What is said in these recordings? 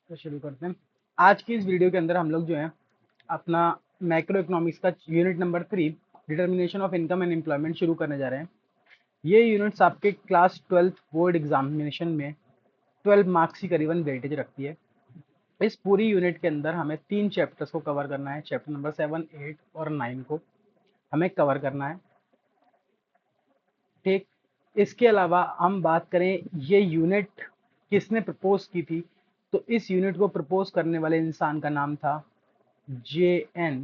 तो शुरू करते हैं। आज की इस वीडियो के अंदर हम लोग जो है अपना मैक्रो इकोनॉमिक्स का unit number 3 determination of income and employment शुरू करने जा रहे हैं। ये यूनिट्स आपके क्लास 12 बोर्ड एग्जामिनेशन में 12 मार्क्स की करीबन वेटेज रखती है। इस पूरी यूनिट के अंदर हमें 3 चैप्टर्स को कवर करना है। चैप्टर नंबर 7, 8 और 9 को हमें कवर करना है। ठीक, इसके अलावा हम बात करें ये यूनिट किसने प्रपोज की थी, तो इस यूनिट को प्रपोज करने वाले इंसान का नाम था J.N.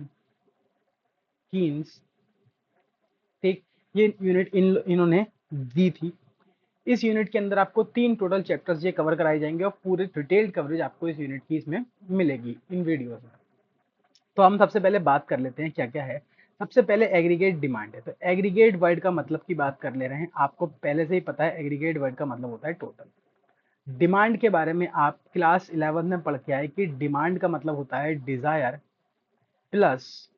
कीन्स। ठीक, ये यूनिट इन्होंने दी थी। इस यूनिट के अंदर आपको 3 टोटल चैप्टर्स ये कवर कराए जाएंगे और पूरे डिटेल्ड कवरेज आपको इस यूनिट की इसमें मिलेगी इन वीडियोस में। तो हम सबसे पहले बात कर लेते हैं क्या क्या है। सबसे पहले एग्रीगेट डिमांड है। तो एग्रीगेट वर्ड का मतलब की बात कर ले रहे हैं। आपको पहले से ही पता है एग्रीगेट वर्ड का मतलब होता है टोटल। डिमांड के बारे में आप क्लास 11 में पढ़ के आए कि डिमांड का मतलब होता है डिजायर प्लस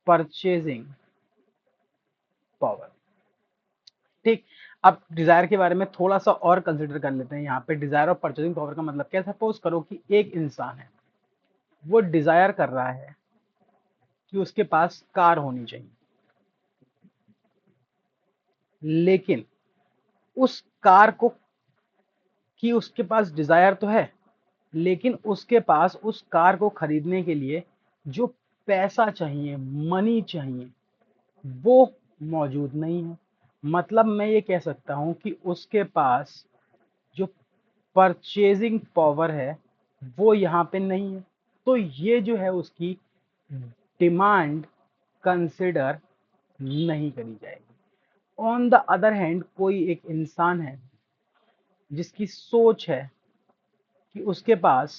परचेजिंग पावर। ठीक, अब डिजायर के बारे में थोड़ा सा और कंसिडर कर लेते हैं। यहाँ पे डिजायर और परचेजिंग पावर का मतलब क्या। सपोज करो कि एक इंसान है, वो डिजायर कर रहा है कि उसके पास कार होनी चाहिए, लेकिन उस कार को कि उसके पास डिजायर तो है, लेकिन उसके पास उस कार को खरीदने के लिए जो पैसा चाहिए, मनी चाहिए, वो मौजूद नहीं है। मतलब मैं ये कह सकता हूं कि उसके पास जो परचेजिंग पावर है वो यहाँ पे नहीं है। तो ये जो है उसकी डिमांड कंसिडर नहीं करी जाएगी। ऑन द अदर हैंड कोई एक इंसान है जिसकी सोच है कि उसके पास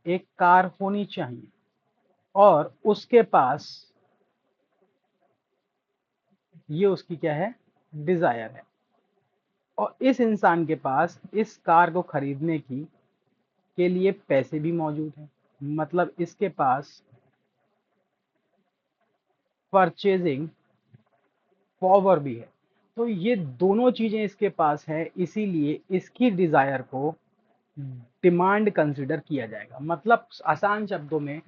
एक कार होनी चाहिए और उसके पास ये उसकी क्या है, डिजायर है, और इस इंसान के पास इस कार को खरीदने की के लिए पैसे भी मौजूद हैं। मतलब इसके पास परचेजिंग पावर भी है। तो ये दोनों चीजें इसके पास है, इसीलिए इसकी डिजायर को डिमांड कंसिडर किया जाएगा। मतलब आसान शब्दों में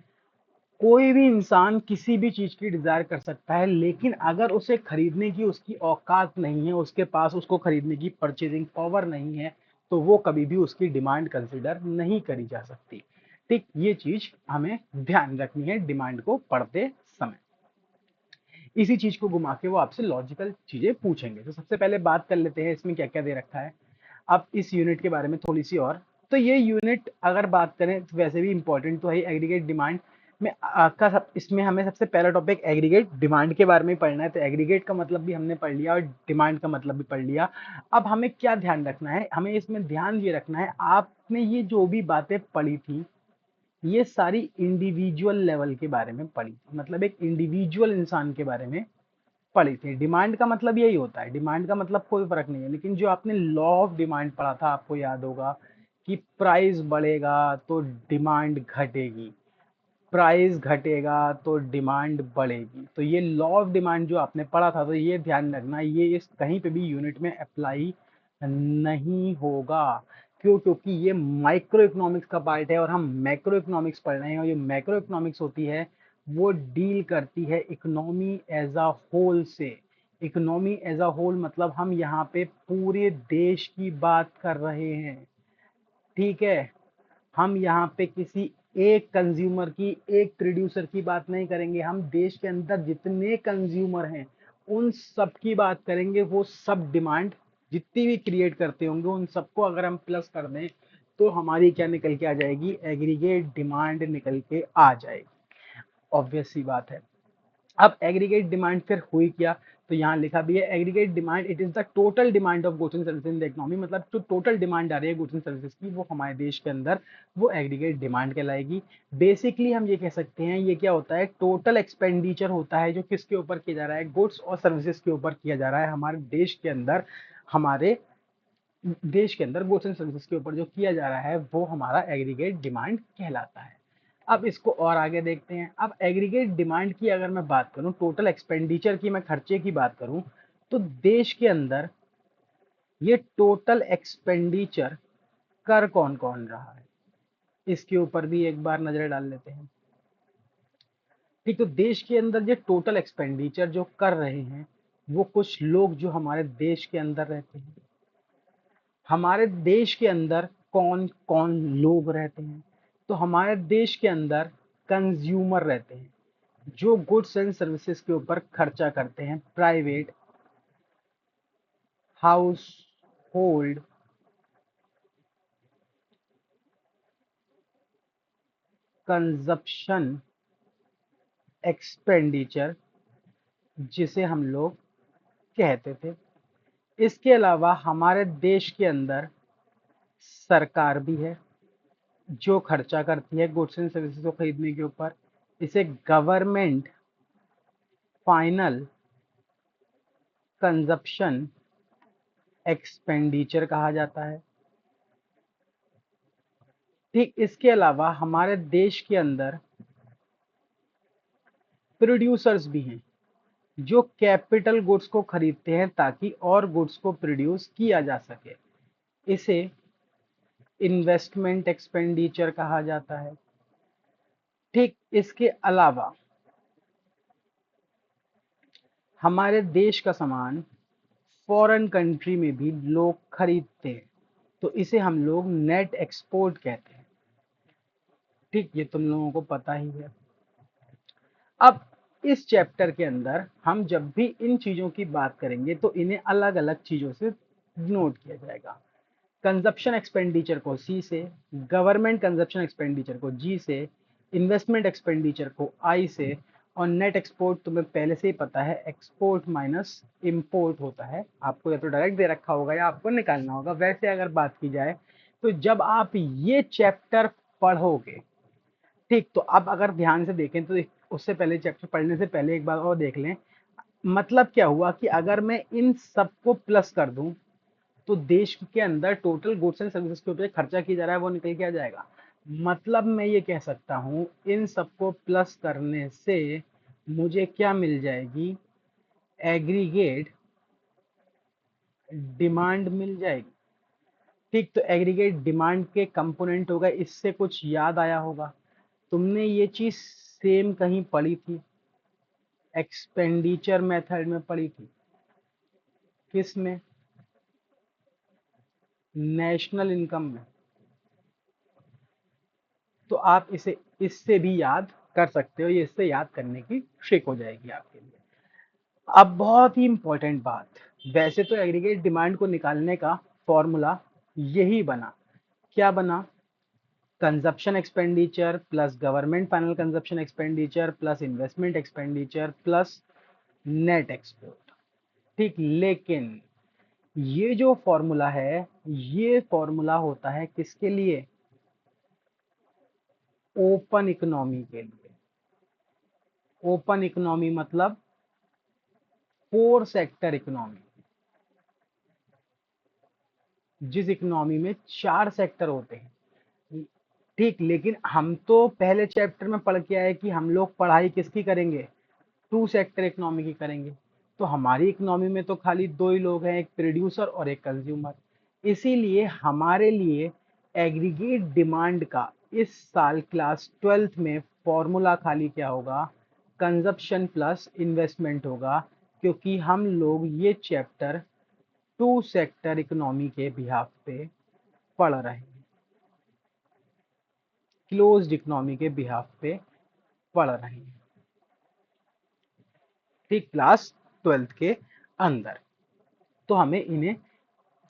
कोई भी इंसान किसी भी चीज की डिजायर कर सकता है, लेकिन अगर उसे खरीदने की उसकी औकात नहीं है, उसके पास उसको खरीदने की परचेजिंग पावर नहीं है, तो वो कभी भी उसकी डिमांड कंसिडर नहीं करी जा सकती। ठीक, ये चीज हमें ध्यान रखनी है डिमांड को पढ़ते समय। इसी चीज को घुमा के वो आपसे लॉजिकल चीजें पूछेंगे। तो सबसे पहले बात कर लेते हैं इसमें क्या क्या दे रखा है। अब इस यूनिट के बारे में थोड़ी सी और, तो ये यूनिट अगर बात करें तो वैसे भी इंपॉर्टेंट तो है एग्रीगेट डिमांड में। आपका इसमें हमें सबसे पहला टॉपिक एग्रीगेट डिमांड के बारे में पढ़ना है। तो एग्रीगेट का मतलब भी हमने पढ़ लिया और डिमांड का मतलब भी पढ़ लिया। अब हमें क्या ध्यान रखना है, हमें इसमें ध्यान ये रखना है आपने ये जो भी बातें पढ़ी थी ये सारी इंडिविजुअल लेवल के बारे में पढ़ी थी। मतलब एक इंडिविजुअल इंसान के बारे में पढ़ी थी। डिमांड का मतलब यही होता है, डिमांड का मतलब कोई फर्क नहीं है। लेकिन जो आपने लॉ ऑफ डिमांड पढ़ा था आपको याद होगा कि प्राइस बढ़ेगा तो डिमांड घटेगी, प्राइस घटेगा तो डिमांड बढ़ेगी। तो ये लॉ ऑफ डिमांड जो आपने पढ़ा था, तो ये ध्यान रखना ये इस कहीं पे भी यूनिट में अप्लाई नहीं होगा। क्यों? क्योंकि ये माइक्रो इकोनॉमिक्स का पार्ट है और हम मैक्रो इकोनॉमिक्स पढ़ रहे हैं, और ये मैक्रो इकोनॉमिक्स होती है वो डील करती है इकोनॉमी एज अ होल से। इकोनॉमी एज अ होल मतलब हम यहाँ पे पूरे देश की बात कर रहे हैं। ठीक है, हम यहाँ पे किसी एक कंज्यूमर की, एक प्रोड्यूसर की बात नहीं करेंगे। हम देश के अंदर जितने कंज्यूमर हैं उन सब की बात करेंगे। वो सब डिमांड जितनी भी क्रिएट करते होंगे उन सबको अगर हम प्लस कर दें तो हमारी क्या निकल के आ जाएगी, एग्रीगेट डिमांड निकल के आ जाएगी। ऑब्वियस सी बात है। अब एग्रीगेट डिमांड फिर हुई क्या, तो यहाँ लिखा भी है aggregate demand it is the total demand of goods and services in the economy. मतलब जो टोटल डिमांड आ रही है गुड्स एंड सर्विसेज की वो हमारे देश के अंदर वो एग्रीगेट डिमांड कहलाएगी। बेसिकली हम ये कह सकते हैं ये क्या होता है, टोटल एक्सपेंडिचर होता है जो किसके ऊपर किया जा रहा है, गुड्स और सर्विसेज के ऊपर किया जा रहा है हमारे देश के अंदर। हमारे देश के अंदर गुड्स एंड सर्विसेज के ऊपर जो किया जा रहा है वो हमारा एग्रीगेट डिमांड कहलाता है। अब इसको और आगे देखते हैं। अब एग्रीगेट डिमांड की अगर मैं बात करूं, टोटल एक्सपेंडिचर की, मैं खर्चे की बात करूं, तो देश के अंदर ये टोटल एक्सपेंडिचर कर कौन कौन रहा है, इसके ऊपर भी एक बार नजर डाल लेते हैं। ठीक, तो देश के अंदर ये टोटल एक्सपेंडिचर जो कर रहे हैं वो कुछ लोग जो हमारे देश के अंदर रहते हैं। हमारे देश के अंदर कौन कौन लोग रहते हैं? तो हमारे देश के अंदर कंज्यूमर रहते हैं जो गुड्स एंड सर्विसेज के ऊपर खर्चा करते हैं। Private house hold consumption expenditure जिसे हम लोग कहते थे। इसके अलावा हमारे देश के अंदर सरकार भी है जो खर्चा करती है गुड्स एंड सर्विसेज को खरीदने के ऊपर। इसे गवर्नमेंट फाइनल कंजप्शन एक्सपेंडिचर कहा जाता है। ठीक, इसके अलावा हमारे देश के अंदर प्रोड्यूसर्स भी हैं जो कैपिटल गुड्स को खरीदते हैं ताकि और गुड्स को प्रोड्यूस किया जा सके। इसे इन्वेस्टमेंट एक्सपेंडिचर कहा जाता है। ठीक, इसके अलावा हमारे देश का सामान फॉरेन कंट्री में भी लोग खरीदते हैं तो इसे हम लोग नेट एक्सपोर्ट कहते हैं। ठीक, ये तुम लोगों को पता ही है। अब इस चैप्टर के अंदर हम जब भी इन चीजों की बात करेंगे तो इन्हें अलग अलग चीजों से नोट किया जाएगा। कंजप्शन एक्सपेंडिचर को सी से, गवर्नमेंट कंजप्शन एक्सपेंडिचर को जी से, इन्वेस्टमेंट एक्सपेंडिचर को आई से, और नेट एक्सपोर्ट तुम्हें पहले से ही पता है एक्सपोर्ट माइनस इंपोर्ट होता है। आपको या तो डायरेक्ट दे रखा होगा या आपको निकालना होगा। वैसे अगर बात की जाए तो जब आप ये चैप्टर पढ़ोगे, ठीक, तो अब अगर ध्यान से देखें तो उससे पहले चैप्टर पढ़ने से पहले एक बार और देख लें। मतलब क्या हुआ कि अगर मैं इन सबको प्लस कर दूं तो देश के अंदर टोटल गुड्स एंड सर्विसेज के ऊपर खर्चा किया जा रहा है वो निकल के आ जाएगा। मतलब मैं ये कह सकता हूं इन सबको प्लस करने से मुझे क्या मिल जाएगी? एग्रीगेट डिमांड मिल जाएगी। ठीक, तो एग्रीगेट डिमांड के कंपोनेंट होगा। इससे कुछ याद आया होगा, तुमने ये चीज सेम कहीं पढ़ी थी, एक्सपेंडिचर मेथड में पढ़ी थी। किस में? नेशनल इनकम में। तो आप इसे इससे भी याद कर सकते हो, ये इससे याद करने की ट्रिक हो जाएगी आपके लिए। अब बहुत ही इंपॉर्टेंट बात, वैसे तो एग्रीगेट डिमांड को निकालने का फॉर्मूला यही बना। क्या बना? Consumption expenditure plus government final consumption expenditure plus investment expenditure plus net export. ठीक, लेकिन ये जो फॉर्मूला है ये फॉर्मूला होता है किसके लिए? ओपन इकोनॉमी के लिए। ओपन इकोनॉमी मतलब फोर सेक्टर इकोनॉमी, जिस इकोनॉमी में चार सेक्टर होते हैं। ठीक, लेकिन हम तो पहले चैप्टर में पढ़ के आए कि हम लोग पढ़ाई किसकी करेंगे? टू सेक्टर इकोनॉमी की करेंगे। तो हमारी इकोनॉमी में तो खाली दो ही लोग हैं, एक प्रोड्यूसर और एक कंज्यूमर। इसीलिए हमारे लिए एग्रीगेट डिमांड का इस साल क्लास 12th में फॉर्मूला खाली क्या होगा? कंजप्शन प्लस इन्वेस्टमेंट होगा, क्योंकि हम लोग ये चैप्टर टू सेक्टर इकोनॉमी के बिहाफ पे पढ़ रहे हैं, क्लोज्ड इकोनॉमी के बिहाफ पे पढ़ रहे हैं। ठीक, क्लास 12th के अंदर। तो हमें इन्हें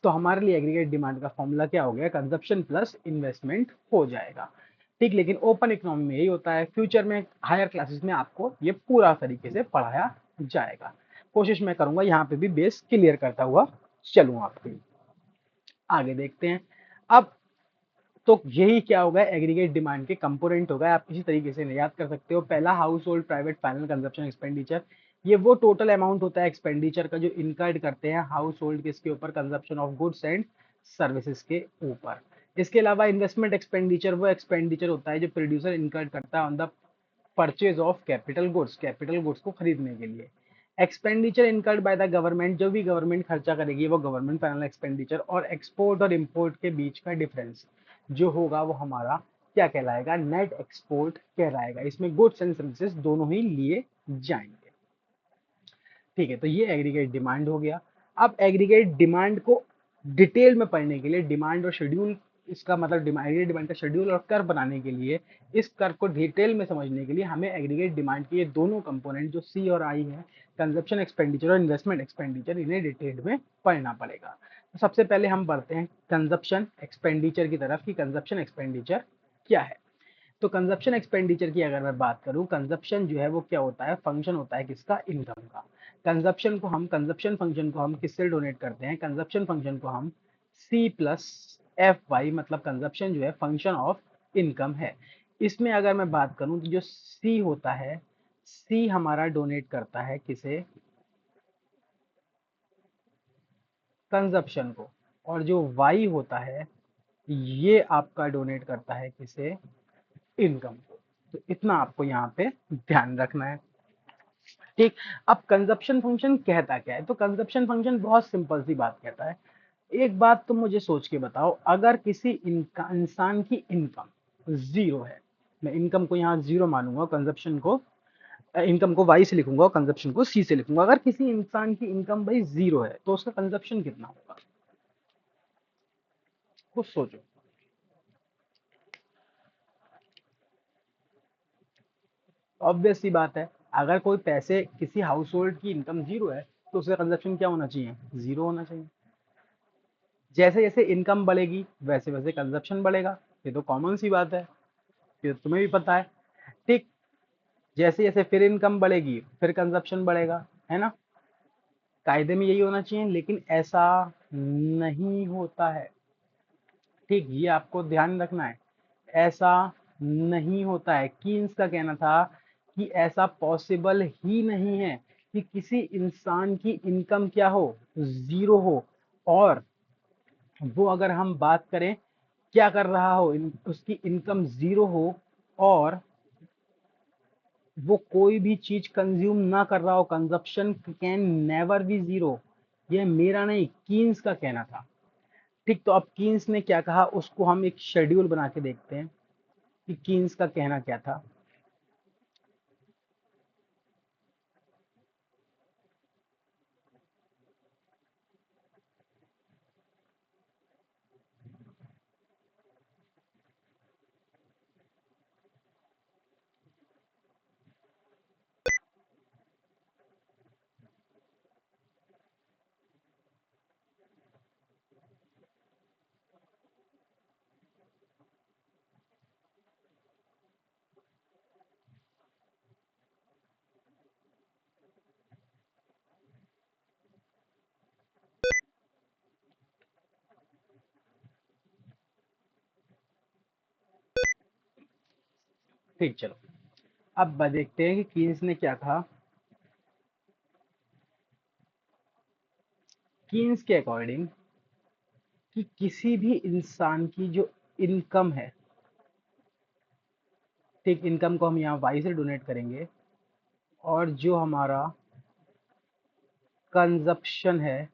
तो हमारे लिए एग्रीगेट डिमांड का फॉर्मूला क्या हो गया? कंजप्शन प्लस इन्वेस्टमेंट हो जाएगा। ठीक, लेकिन ओपन इकोनॉमी में यही होता है। फ्यूचर में हायर क्लासेस में आपको ये पूरा तरीके से पढ़ाया जाएगा। कोशिश मैं करूंगा यहाँ पे भी बेस क्लियर करता हुआ चलूँ आपके। आगे देखते हैं। अब तो यही क्या होगा? एग्रीगेट डिमांड के कंपोनेंट होगा। आप इसी तरीके से याद कर सकते हो। पहला house hold private final consumption expenditure, ये वो टोटल अमाउंट होता है एक्सपेंडिचर का जो इनकर्ड करते हैं हाउस होल्ड किसके ऊपर? Consumption of goods and services के ऊपर। इसके अलावा इन्वेस्टमेंट एक्सपेंडिचर वो एक्सपेंडिचर होता है जो प्रोड्यूसर इनकर्ड करता है on the purchase of capital goods को खरीदने के लिए। Expenditure incurred by the government, जो भी गवर्नमेंट खर्चा करेगी वो गवर्नमेंट पैनल एक्सपेंडिचर, और एक्सपोर्ट और इंपोर्ट के बीच का डिफरेंस जो होगा वो हमारा क्या कहलाएगा, नेट एक्सपोर्ट कहलाएगा। इसमें गुड्स एंड सर्विसेज दोनों ही लिए जाएंगे। ठीक है, तो ये एग्रीगेट डिमांड हो गया। अब एग्रीगेट डिमांड को डिटेल में पढ़ने के लिए, डिमांड और शेड्यूल, इसका मतलब एग्रीगेट डिमांड का शेड्यूल और कर्व बनाने के लिए, इस कर्व को डिटेल में समझने के लिए हमें एग्रीगेट डिमांड के ये दोनों कंपोनेंट जो सी और आई है, कंजप्शन एक्सपेंडिचर और इन्वेस्टमेंट एक्सपेंडिचर, इन्हें डिटेल में पढ़ना पड़ेगा। तो सबसे पहले हम बढ़ते हैं कंजप्शन एक्सपेंडिचर की तरफ कि कंजप्शन एक्सपेंडिचर क्या है। तो कंजप्शन एक्सपेंडिचर की अगर मैं बात करूं, कंजप्शन जो है वो क्या होता है, फंक्शन होता है किसका, इनकम का। कंजप्शन फंक्शन को हम किससे डोनेट करते हैं, कंजप्शन फंक्शन को हम सी प्लस एफ वाई, मतलब कंजप्शन जो है फंक्शन ऑफ इनकम है। इसमें अगर मैं बात करूं तो जो सी होता है, सी हमारा डोनेट करता है किसे, कंजप्शन को, और जो वाई होता है ये आपका डोनेट करता है किसे, इनकम को। तो इतना आपको यहाँ पे ध्यान रखना है। ठीक, अब कंजप्शन फंक्शन कहता क्या है, तो कंजप्शन फंक्शन बहुत सिंपल सी बात कहता है। एक बात तुम मुझे सोच के बताओ, अगर किसी इंसान की इनकम जीरो है, मैं इनकम को यहाँ जीरो मानूंगा, कंजप्शन को, इनकम को वाई से लिखूंगा और कंजप्शन को सी से लिखूंगा। अगर किसी इंसान की इनकम भाई जीरो है तो उसका कंजप्शन कितना होगा, कुछ सोचो। ऑब्वियस सी बात है, अगर कोई पैसे, किसी हाउस होल्ड की इनकम जीरो है तो उसका कंजप्शन क्या होना चाहिए, जीरो होना चाहिए। जैसे जैसे इनकम बढ़ेगी वैसे वैसे कंजप्शन बढ़ेगा, ये तो कॉमन सी बात है, ये तो तुम्हें भी पता है। ठीक, जैसे जैसे फिर इनकम बढ़ेगी फिर कंजप्शन बढ़ेगा, है ना, कायदे में यही होना चाहिए, लेकिन ऐसा नहीं होता है। ठीक, ये आपको ध्यान रखना है, ऐसा नहीं होता है। कीन्स का कहना था कि ऐसा पॉसिबल ही नहीं है कि किसी इंसान की इनकम क्या हो, जीरो हो, और वो अगर हम बात करें क्या कर रहा हो, उसकी इनकम जीरो हो और वो कोई भी चीज कंज्यूम ना कर रहा हो, consumption can never be zero. ये मेरा नहीं, कीन्स का कहना था। ठीक, तो अब कीन्स ने क्या कहा उसको हम एक शेड्यूल बना के देखते हैं कि कीन्स का कहना क्या था। ठीक, चलो अब देखते हैं कि कीन्स ने क्या कहा। कीन्स के अकॉर्डिंग कि किसी भी इंसान की जो इनकम है, ठीक, इनकम को हम यहाँ वाई से डोनेट करेंगे, और जो हमारा कंजप्शन है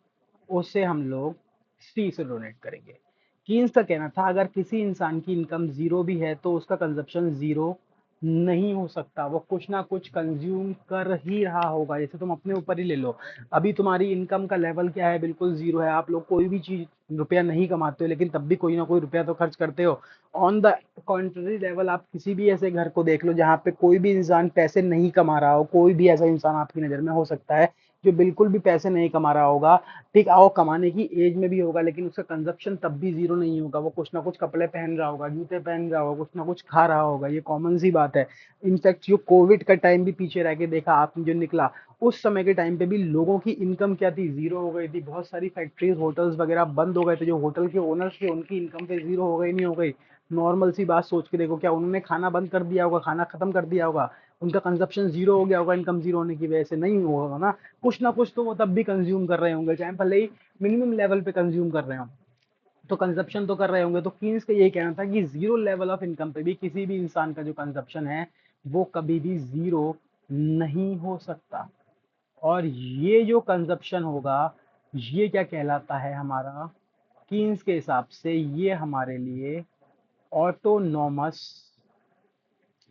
उसे हम लोग सी से डोनेट करेंगे। कीन्स का कहना था अगर किसी इंसान की इनकम जीरो भी है तो उसका कंजप्शन जीरो नहीं हो सकता, वो कुछ ना कुछ कंज्यूम कर ही रहा होगा। जैसे तुम अपने ऊपर ही ले लो, अभी तुम्हारी इनकम का लेवल क्या है, बिल्कुल जीरो है, आप लोग कोई भी चीज रुपया नहीं कमाते हो लेकिन तब भी कोई ना कोई रुपया तो खर्च करते हो। ऑन द कॉन्ट्ररी लेवल आप किसी भी ऐसे घर को देख लो जहाँ पे कोई भी इंसान पैसे नहीं कमा रहा हो, कोई भी ऐसा इंसान आपकी नज़र में हो सकता है जो बिल्कुल भी पैसे नहीं कमा रहा होगा, ठीक, आओ कमाने की एज में भी होगा लेकिन उसका कंजप्शन तब भी जीरो नहीं होगा, वो कुछ ना कुछ कपड़े पहन रहा होगा, जूते पहन रहा होगा, कुछ ना कुछ खा रहा होगा, ये कॉमन सी बात है। इनफैक्ट जो कोविड का टाइम भी पीछे रह के देखा आपने जो निकला, उस समय के टाइम पे भी लोगों की इनकम क्या थी, जीरो हो गई थी। बहुत सारी फैक्ट्रीज होटल्स वगैरह बंद हो गए थे, जो होटल के ओनर्स थे उनकी इनकम पे जीरो हो गई, नहीं हो गई। नॉर्मल सी बात सोच के देखो, क्या उन्होंने खाना बंद कर दिया होगा, खाना खत्म कर दिया होगा, उनका कंजप्शन जीरो हो गया होगा इनकम जीरो होने की वजह से, नहीं होगा ना, कुछ ना कुछ तो वो तब भी कंज्यूम कर रहे होंगे, चाहे भले ही मिनिमम लेवल पे कंज्यूम कर रहे हो, तो कंजप्शन तो कर रहे होंगे। तो कीन्स का यही कहना था कि जीरो लेवल ऑफ इनकम पे भी किसी भी इंसान का जो कंजप्शन है वो कभी भी जीरो नहीं हो सकता। और ये जो कंजप्शन होगा ये क्या कहलाता है हमारा, कीन्स के हिसाब से ये हमारे लिए ऑटोनॉमस,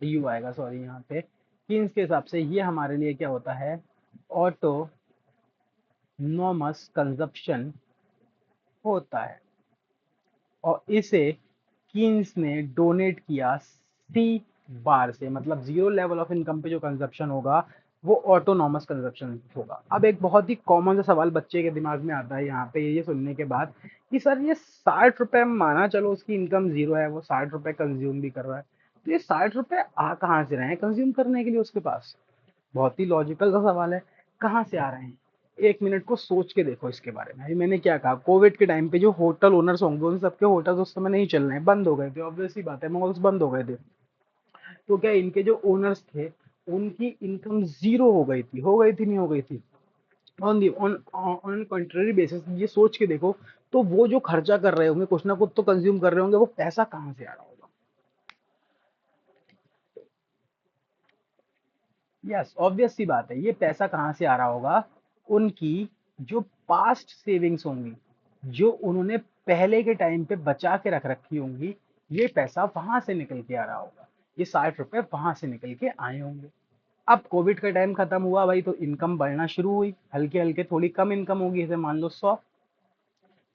यू आएगा सॉरी यहाँ पे, कीन्स के हिसाब से ये हमारे लिए क्या होता है, ऑटोनॉमस कंजप्शन होता है। और इसे कीन्स ने डोनेट किया सी बार से, मतलब जीरो लेवल ऑफ इनकम पे जो कंजप्शन होगा वो ऑटोनॉमस कंजप्शन होगा। अब एक बहुत ही कॉमन सा सवाल बच्चे के दिमाग में आता है यहाँ पे ये सुनने के बाद कि सर ये 60 रुपए, माना चलो उसकी इनकम जीरो है, वो 60 रुपए कंज्यूम भी कर रहा है, तो ये 60 रुपए आ कहाँ से रहे हैं कंज्यूम करने के लिए उसके पास? बहुत ही लॉजिकल सा सवाल है, कहाँ से आ रहे हैं? एक मिनट को सोच के देखो इसके बारे में। अभी मैंने क्या कहा, कोविड के टाइम पे जो होटल ओनर्स होंगे उन सबके होटल्स उस समय नहीं चल रहे हैं, बंद हो गए थे, ऑब्वियस सी बात है, मॉल्स बंद हो गए थे। तो क्या इनके जो ओनर्स थे उनकी इनकम जीरो हो गई थी नहीं हो गई थी? On the on on contrary basis ये सोच के देखो, तो वो जो खर्चा कर रहे होंगे कुछ ना कुछ तो कंज्यूम कर रहे होंगे, वो पैसा कहाँ से आ रहा होगा? यस, ऑब्वियस सी बात है, ये पैसा कहाँ से आ रहा होगा? उनकी जो पास्ट सेविंग्स होंगी, जो उन्होंने पहले के टाइम पे बचा के रख रखी होंगी, ये पैसा वहां से निकल के आ रहा होगा। ये 60 रुपए वहां से निकल के आए होंगे। अब कोविड का टाइम खत्म हुआ भाई, तो इनकम बढ़ना शुरू हुई, हल्के हल्के थोड़ी कम इनकम होगी, जैसे मान लो 100,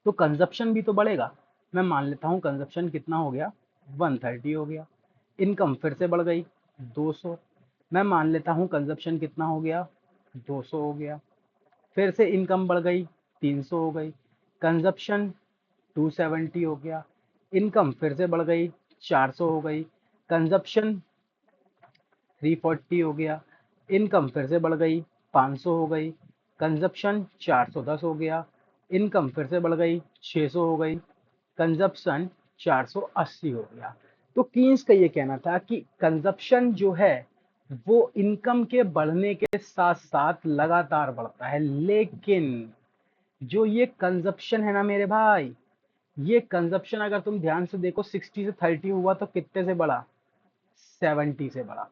तो कंजप्शन भी तो बढ़ेगा। मैं मान लेता हूँ कंजप्शन कितना हो गया, 130 हो गया। इनकम फिर से बढ़ गई 200। मैं मान लेता हूँ कंजप्शन कितना हो गया, 200 हो गया। फिर से इनकम बढ़ गई, 300 हो गई। कंजप्शन 270 हो गया। इनकम फिर से बढ़ गई, 400 हो गई। कंजप्शन 340 हो गया। इनकम फिर से बढ़ गई, 500 हो गई। कंजप्शन 410 हो गया। इनकम फिर से बढ़ गई, 600 हो गई। कंजप्शन 480 हो गया। तो कीन्स का ये कहना था कि कंजप्शन जो है वो इनकम के बढ़ने के साथ साथ लगातार बढ़ता है, लेकिन जो ये कंजप्शन है ना मेरे भाई, ये कंजप्शन अगर तुम ध्यान से देखो 60 से 30 हुआ तो कितने से बढ़ा, 70 से बढ़ा।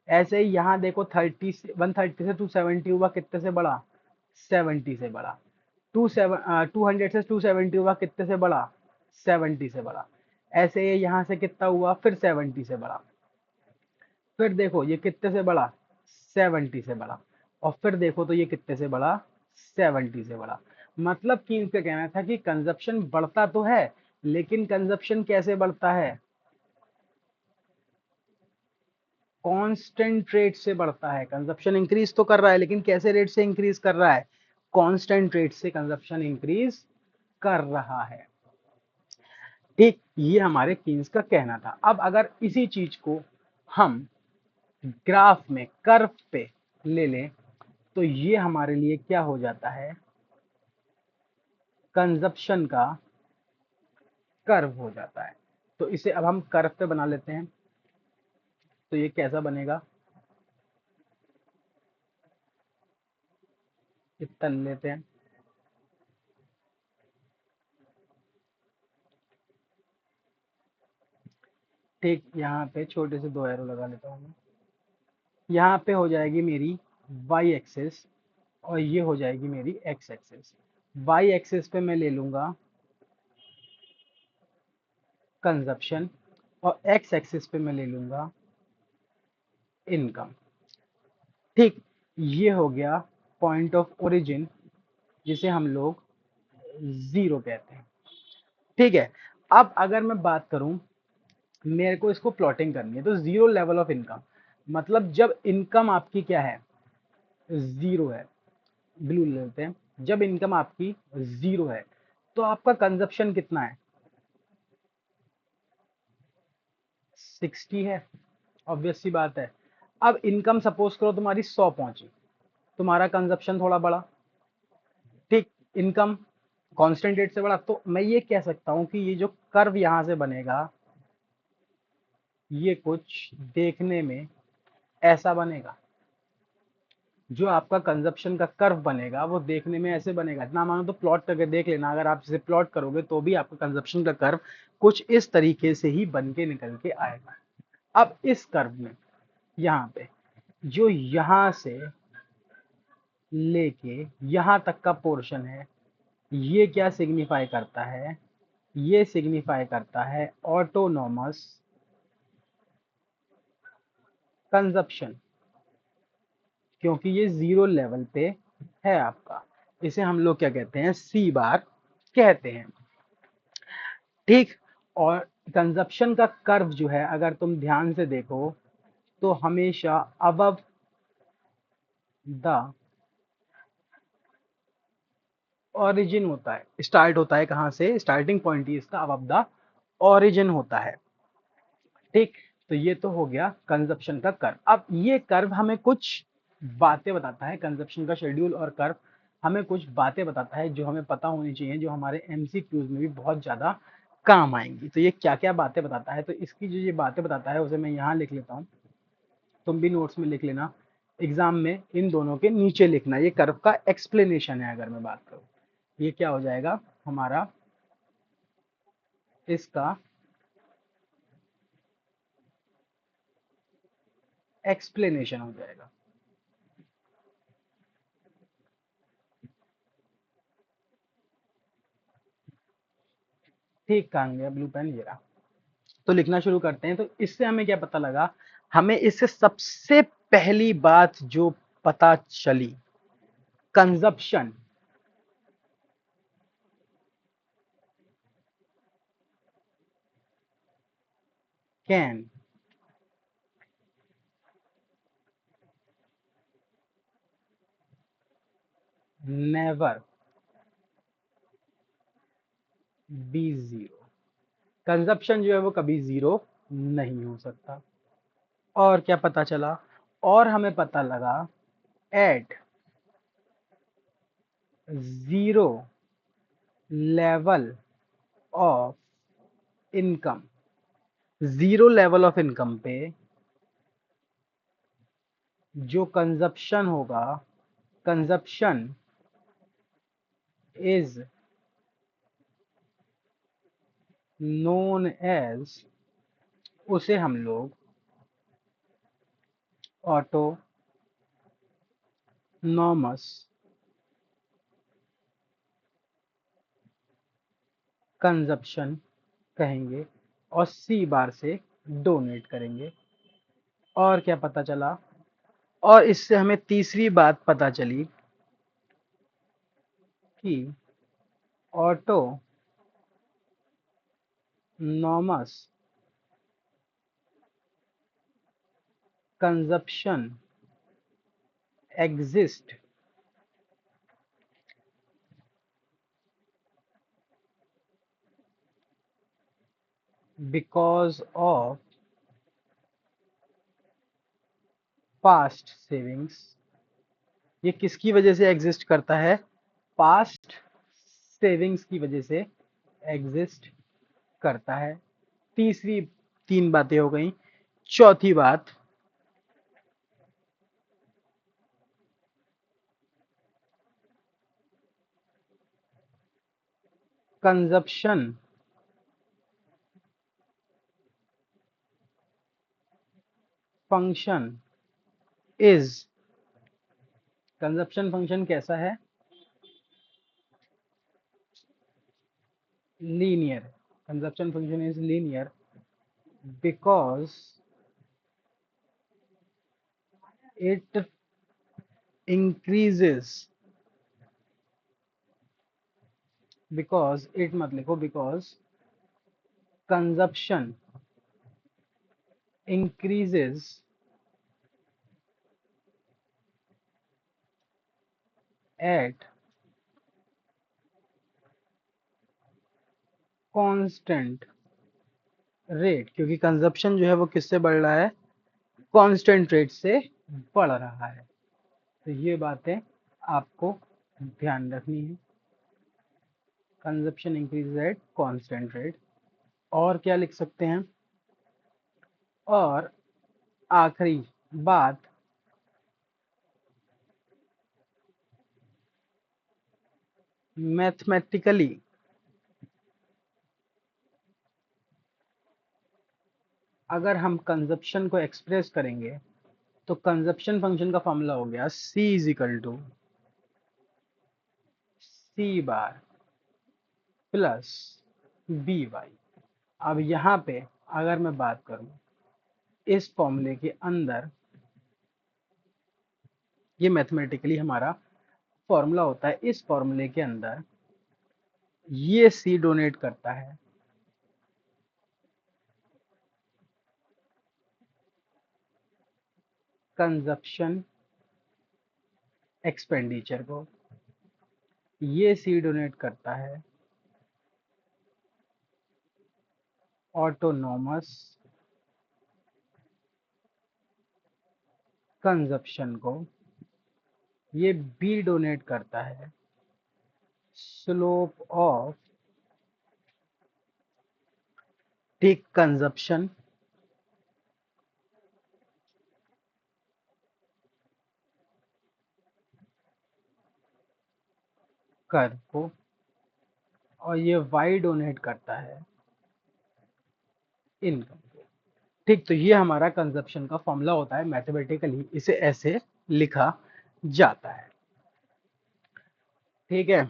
ऐसे ही यहाँ देखो 30 से 130 से 270 हुआ, कितने से बढ़ा, 70 से बढ़ा। 200 से 270 हुआ, कितने से बढ़ा, 70 से बढ़ा। ऐसे ये यहाँ से कितना हुआ, फिर 70 से बढ़ा। फिर देखो ये कितने से बढ़ा, 70 से बढ़ा। और फिर देखो तो ये कितने से बढ़ा, 70 से बढ़ा। मतलब कि इनका कहना था कि कंजप्शन बढ़ता तो है, लेकिन कंजप्शन कैसे बढ़ता है, कांस्टेंट रेट से बढ़ता है। कंजप्शन इंक्रीज तो कर रहा है, लेकिन कैसे रेट से इंक्रीज कर रहा है, कांस्टेंट रेट से कंजप्शन इंक्रीज कर रहा है। ठीक, ये हमारे कीन्स का कहना था। अब अगर इसी चीज को हम ग्राफ में कर्व पे ले लें, तो ये हमारे लिए क्या हो जाता है, कंजप्शन का कर्व हो जाता है। तो इसे अब हम कर्व पे बना लेते हैं, तो ये कैसा बनेगा, इतना लेते हैं। ठीक, यहाँ पे छोटे से दो एरो लगा लेता हूँ मैं। यहाँ पे हो जाएगी मेरी वाई एक्सिस, और ये हो जाएगी मेरी एक्स एक्सिस। वाई एक्सिस पे मैं ले लूंगा कंजप्शन, और एक्स एक्सिस पे मैं ले लूंगा इनकम। ठीक, ये हो गया पॉइंट ऑफ ओरिजिन, जिसे हम लोग जीरो कहते हैं। ठीक है, अब अगर मैं बात करूं, मेरे को इसको प्लॉटिंग करनी है, तो जीरो लेवल ऑफ इनकम, मतलब जब इनकम आपकी क्या है, जीरो है, ब्लू लेते हैं, जब इनकम आपकी जीरो है तो आपका कंजप्शन कितना है, 60 है, ऑब्वियस सी बात है। अब इनकम सपोज करो तुम्हारी 100 पहुंची, तुम्हारा कंजप्शन थोड़ा बढ़ा। ठीक, इनकम कांस्टेंट रेट से बढ़ा, तो मैं ये कह सकता हूं कि ये जो कर्व यहां से बनेगा, ये कुछ देखने में ऐसा बनेगा। जो आपका कंजप्शन का कर्व बनेगा वो देखने में ऐसे बनेगा, ना मानो तो प्लॉट करके देख लेना, अगर आप इसे प्लॉट करोगे तो भी आपका कंजप्शन का कर्व कुछ इस तरीके से ही बन के निकल के आएगा। अब इस कर्व में यहाँ पे जो यहाँ से लेके यहाँ तक का पोर्शन है, ये क्या सिग्निफाई करता है? ये सिग्निफाई करता है ऑटोनॉमस कंजप्शन, क्योंकि ये जीरो लेवल पे है आपका। इसे हम लोग क्या कहते हैं? सी बार कहते हैं। ठीक। और कंजप्शन का कर्व जो है, अगर तुम ध्यान से देखो तो हमेशा अबव द ओरिजिन होता है। स्टार्ट होता है कहाँ से? स्टार्टिंग पॉइंट ही इसका अबव द ओरिजिन होता है। ठीक। तो ये तो हो गया कंजप्शन का कर्व। अब ये कर्व हमें कुछ बातें बताता है। कंजप्शन का शेड्यूल और कर्व हमें कुछ बातें बताता है जो हमें पता होनी चाहिए, जो हमारे एमसीक्यूज में भी बहुत ज्यादा काम आएंगी। तो ये क्या क्या बातें बताता है? तो इसकी जो ये बातें बताता है उसे मैं यहाँ लिख लेता हूँ, तुम भी नोट्स में लिख लेना। एग्जाम में इन दोनों के नीचे लिखना। ये कर्व का एक्सप्लेनेशन है। अगर मैं बात करूँ, ये क्या हो जाएगा हमारा? इसका एक्सप्लेनेशन हो जाएगा। ठीक, कहाँ गया ब्लू पेन? ये रहा। तो लिखना शुरू करते हैं। तो इससे हमें क्या पता लगा? हमें इससे सबसे पहली बात जो पता चली, consumption can never be zero. Consumption जो है वो कभी जीरो नहीं हो सकता। और क्या पता चला? और हमें पता लगा at zero level of income, zero level of income पे जो कंजप्शन होगा, कंजप्शन इज नोन एज, उसे हम लोग ऑटोनॉमस कंजप्शन कहेंगे और सी बार से डोनेट करेंगे। और क्या पता चला? और इससे हमें तीसरी बात पता चली कि autonomous consumption exist because of past savings. ये किसकी वजह से एग्जिस्ट करता है? पास्ट सेविंग्स की वजह से एग्जिस्ट करता है। तीसरी तीन बातें हो गई। चौथी बात, consumption function is, consumption function कैसा है? Linear. Consumption function is linear because it increases, because it मत लिखो, because consumption increases at constant rate. क्योंकि कंजप्शन जो है वो किससे बढ़ रहा है? कांस्टेंट रेट से बढ़ रहा है। तो ये बातें आपको ध्यान रखनी है। Consumption increase at constant rate. और क्या लिख सकते हैं? और आखिरी बात, मैथमेटिकली अगर हम कंजप्शन को एक्सप्रेस करेंगे तो कंजप्शन फंक्शन का फॉर्मूला हो गया C is equal to C bar plus B Y. अब यहाँ पे अगर मैं बात करूं इस फॉर्मूले के अंदर, ये मैथमेटिकली हमारा फॉर्मूला होता है, इस फॉर्मूले के अंदर ये सी डोनेट करता है कंजप्शन एक्सपेंडिचर को, ये सी डोनेट करता है ऑटोनॉमस कंजप्शन को, ये बी डोनेट करता है slope of tick consumption curve को, और ये वाई डोनेट करता है इनकम को। ठीक, तो ये हमारा कंजप्शन का फॉर्मूला होता है, मैथमेटिकली इसे ऐसे लिखा जाता है। ठीक है,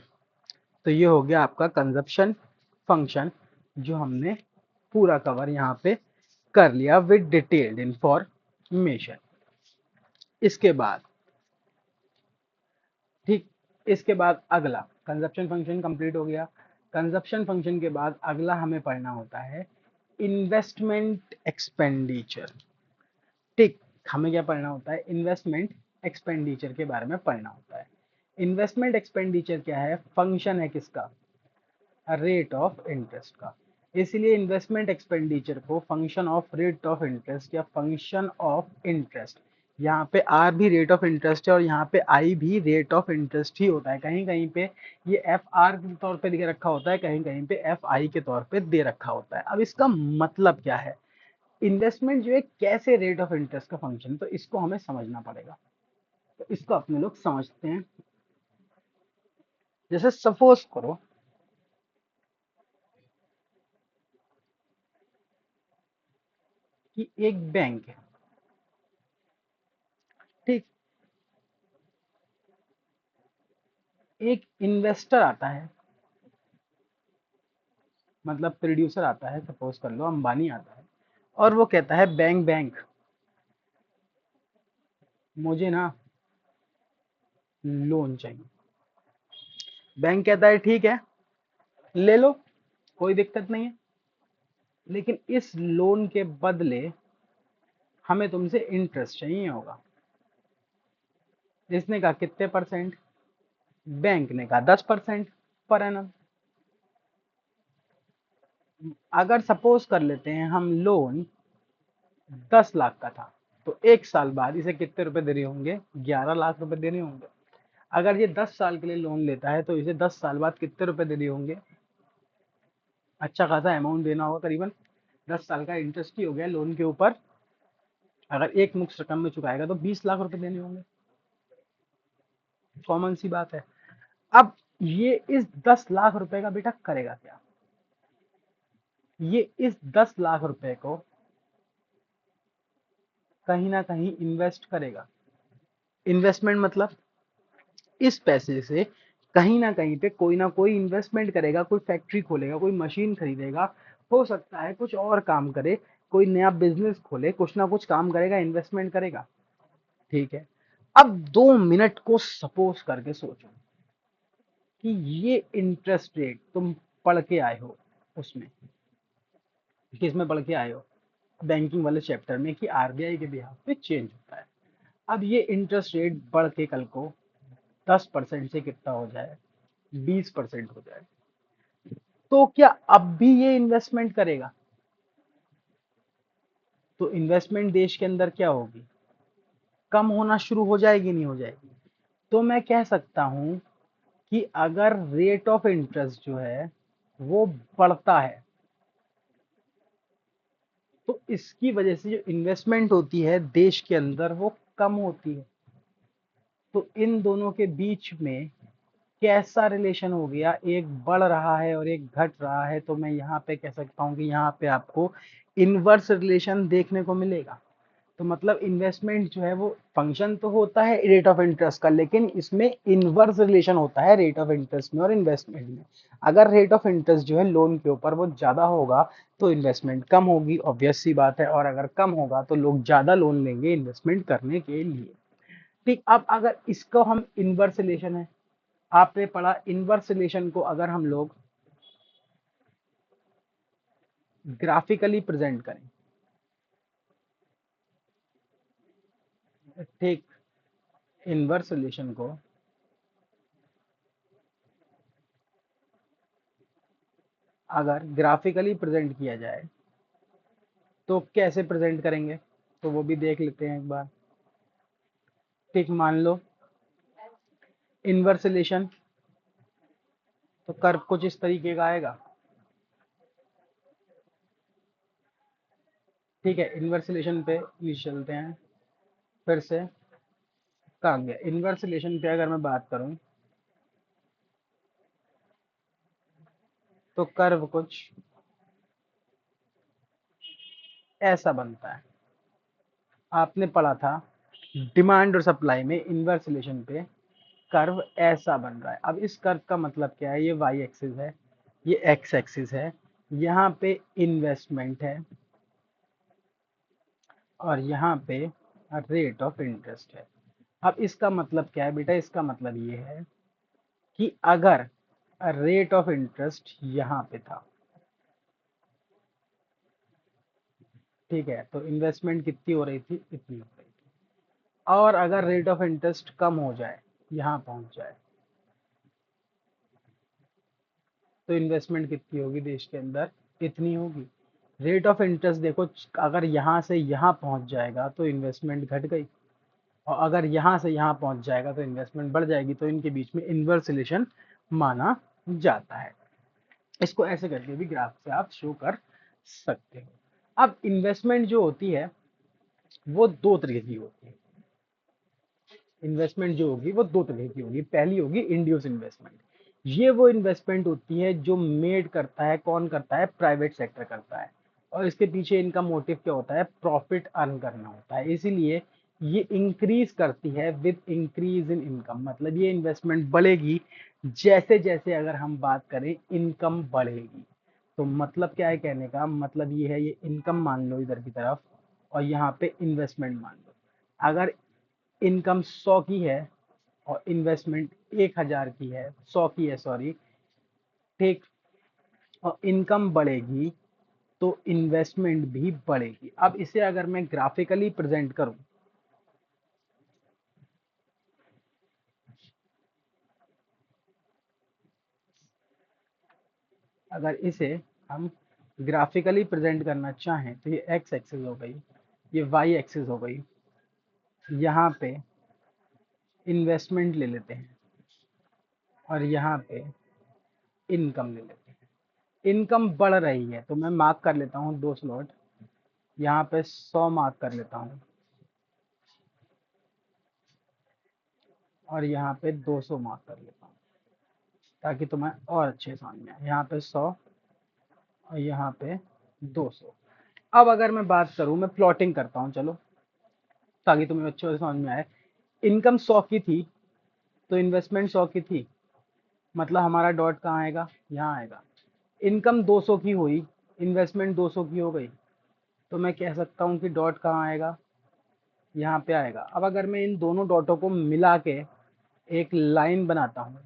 तो ये हो गया आपका कंजप्शन फंक्शन, जो हमने पूरा कवर यहाँ पे कर लिया विद डिटेल्ड इंफॉर्मेशन। इसके बाद, ठीक, इसके बाद अगला कंजप्शन फंक्शन कंप्लीट हो गया। कंजप्शन फंक्शन के बाद अगला हमें पढ़ना होता है इन्वेस्टमेंट एक्सपेंडिचर। ठीक, हमें क्या पढ़ना होता है, इन्वेस्टमेंट एक्सपेंडिचर के बारे में पढ़ना होता है। इन्वेस्टमेंट एक्सपेंडिचर क्या है, फंक्शन है किसका, रेट ऑफ इंटरेस्ट का। इसलिए इन्वेस्टमेंट एक्सपेंडिचर को function of rate of interest या फंक्शन ऑफ इंटरेस्ट, यहाँ पे आर भी रेट ऑफ इंटरेस्ट है और यहाँ पे आई भी रेट ऑफ इंटरेस्ट ही होता है। कहीं कहीं पे ये एफ आर के तौर पे दे रखा होता है, कहीं कहीं पे एफ आई के तौर पे दे रखा होता है। अब इसका मतलब क्या है, इन्वेस्टमेंट जो है कैसे रेट ऑफ इंटरेस्ट का फंक्शन, तो इसको हमें समझना पड़ेगा। तो इसको अपने लोग समझते हैं। जैसे सपोज करो कि एक बैंक है, ठीक, एक इन्वेस्टर आता है, मतलब प्रोड्यूसर आता है, सपोज कर लो अंबानी आता है, और वो कहता है बैंक बैंक मुझे ना लोन चाहिए। बैंक कहता है ठीक है, ले लो, कोई दिक्कत नहीं है, लेकिन इस लोन के बदले हमें तुमसे इंटरेस्ट चाहिए होगा। इसने कहा कितने परसेंट, बैंक ने कहा 10% पर एनम। अगर सपोज कर लेते हैं हम लोन 10 लाख का था, तो 1 साल बाद इसे कितने रुपए देने होंगे, 11 लाख रुपए देने होंगे। अगर ये 10 साल के लिए लोन लेता है तो इसे 10 साल बाद कितने रुपए देने होंगे, अच्छा खासा अमाउंट देना होगा, करीबन 10 साल का इंटरेस्ट ही हो गया लोन के ऊपर। अगर एक मुश्त रकम में चुकाएगा तो 20 लाख रुपए देने होंगे, कॉमन सी बात है। अब ये इस 10 लाख रुपए का बेटा करेगा क्या, ये इस 10 लाख रुपए को कहीं ना कहीं इन्वेस्ट करेगा। इन्वेस्टमेंट मतलब इस पैसे से कहीं ना कहीं पे कोई ना कोई इन्वेस्टमेंट करेगा, कोई फैक्ट्री खोलेगा, कोई मशीन खरीदेगा, हो सकता है कुछ और काम करे, कोई नया बिजनेस खोले, कुछ ना कुछ काम करेगा, इन्वेस्टमेंट करेगा। ठीक है, अब 2 मिनट को सपोज करके सोचो कि ये इंटरेस्ट रेट तुम पढ़ के आए हो, उसमें किसमें पढ़ के आए हो, बैंकिंग वाले चैप्टर में, कि आरबीआई के बिहाफ पे चेंज होता है। अब ये इंटरेस्ट रेट बढ़ के कल को 10% से कितना हो जाए, 20% हो जाए, तो क्या अब भी ये इन्वेस्टमेंट करेगा, तो इन्वेस्टमेंट देश के अंदर क्या होगी, कम होना शुरू हो जाएगी, नहीं हो जाएगी। तो मैं कह सकता हूं कि अगर रेट ऑफ इंटरेस्ट जो है वो बढ़ता है, तो इसकी वजह से जो इन्वेस्टमेंट होती है देश के अंदर वो कम होती है। तो इन दोनों के बीच में कैसा रिलेशन हो गया, एक बढ़ रहा है और एक घट रहा है, तो मैं यहाँ पे कह सकता हूँ कि यहाँ पे आपको इनवर्स रिलेशन देखने को मिलेगा। तो मतलब इन्वेस्टमेंट जो है वो फंक्शन तो होता है रेट ऑफ इंटरेस्ट का, लेकिन इसमें इनवर्स रिलेशन होता है रेट ऑफ इंटरेस्ट में और इन्वेस्टमेंट में। अगर रेट ऑफ इंटरेस्ट जो है लोन के ऊपर वो ज़्यादा होगा तो इन्वेस्टमेंट कम होगी, ऑब्वियस सी बात है, और अगर कम होगा तो लोग ज़्यादा लोन लेंगे इन्वेस्टमेंट करने के लिए। ठीक, अब अगर इसको हम इनवर्स रिलेशन है, आपने पढ़ा इनवर्स रिलेशन को अगर हम लोग ग्राफिकली प्रेजेंट करें, ठीक, इनवर्स रिलेशन को अगर ग्राफिकली प्रेजेंट किया जाए तो कैसे प्रेजेंट करेंगे, तो वो भी देख लेते हैं एक बार। ठीक, मान लो इनवर्स रिलेशन, तो कर्व कुछ इस तरीके का आएगा। ठीक है, इनवर्स रिलेशन पे नीचे चलते हैं फिर से। कहाँ गया इनवर्स रिलेशन पे, अगर मैं बात करूं तो कर्व कुछ ऐसा बनता है। आपने पढ़ा था डिमांड और सप्लाई में इनवर्स रिलेशन पे कर्व ऐसा बन रहा है। अब इस कर्व का मतलब क्या है, ये वाई एक्सिस है, ये एक्स एक्सिस है, यहाँ पे इन्वेस्टमेंट है और यहाँ पे रेट ऑफ इंटरेस्ट है। अब इसका मतलब क्या है बेटा, इसका मतलब ये है कि अगर रेट ऑफ इंटरेस्ट यहाँ पे था, ठीक है, तो इन्वेस्टमेंट कितनी हो रही थी, इतनी हो रही थी। और अगर रेट ऑफ इंटरेस्ट कम हो जाए, यहाँ पहुंच जाए, तो इन्वेस्टमेंट कितनी होगी देश के अंदर, इतनी होगी। रेट ऑफ इंटरेस्ट देखो, अगर यहाँ से यहाँ पहुंच जाएगा तो इन्वेस्टमेंट घट गई, और अगर यहाँ से यहाँ पहुंच जाएगा तो इन्वेस्टमेंट बढ़ जाएगी। तो इनके बीच में इनवर्स रिलेशन माना जाता है। इसको ऐसे करके भी ग्राफ से आप शो कर सकते हो। अब इन्वेस्टमेंट जो होती है वो दो तरीके की होती है। इन्वेस्टमेंट जो होगी वो दो तरह की होगी। पहली होगी इंड्यूस इन्वेस्टमेंट। ये वो इन्वेस्टमेंट होती है जो मेड करता है, कौन करता है, प्राइवेट सेक्टर करता है। और इसके पीछे इनका मोटिव क्या होता है, प्रॉफिट अर्न करना होता है। इसीलिए ये इंक्रीज करती है विद इंक्रीज इन इनकम। मतलब ये इन्वेस्टमेंट बढ़ेगी जैसे जैसे, अगर हम बात करें, इनकम बढ़ेगी। तो मतलब क्या है कहने का, मतलब ये है, ये इनकम मान लो इधर की तरफ, और यहाँ पे इन्वेस्टमेंट मान लो। अगर इनकम 100 की है और इन्वेस्टमेंट 1000 की है, 100 की है सॉरी, ठीक, और इनकम बढ़ेगी तो इन्वेस्टमेंट भी बढ़ेगी। अब इसे अगर मैं ग्राफिकली प्रेजेंट करूं, अगर इसे हम ग्राफिकली प्रेजेंट करना चाहें तो ये एक्स एक्सिस हो गई, ये वाई एक्सिस हो गई, यहाँ पे इन्वेस्टमेंट ले लेते हैं और यहाँ पे इनकम ले लेते हैं। इनकम बढ़ रही है तो मैं मार्क कर लेता हूँ 2 स्लॉट, यहाँ पे 100 मार्क कर लेता हूँ और यहाँ पे 200 मार्क कर लेता हूँ, ताकि तुम्हें और अच्छे समझ में आए। यहाँ पे 100 और यहाँ पे 200। अब अगर मैं बात करूँ, मैं प्लॉटिंग करता हूँ चलो, ताकि तुम्हें अच्छे से समझ में आए। इनकम 100 की थी तो इन्वेस्टमेंट 100 की थी, मतलब हमारा डॉट कहाँ आएगा, यहाँ आएगा। इनकम 200 की हुई, इन्वेस्टमेंट 200 की हो गई, तो मैं कह सकता हूँ कि डॉट कहाँ आएगा, यहाँ पे आएगा। अब अगर मैं इन दोनों डॉटों को मिला के एक लाइन बनाता हूँ,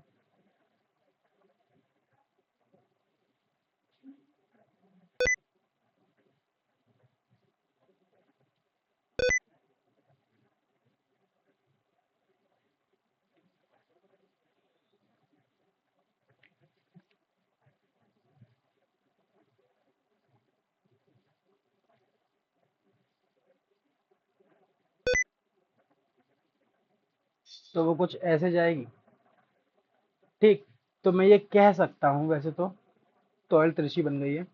तो वो कुछ ऐसे जाएगी, ठीक। तो मैं ये कह सकता हूँ, वैसे तो टॉयल तिरछी बन गई है,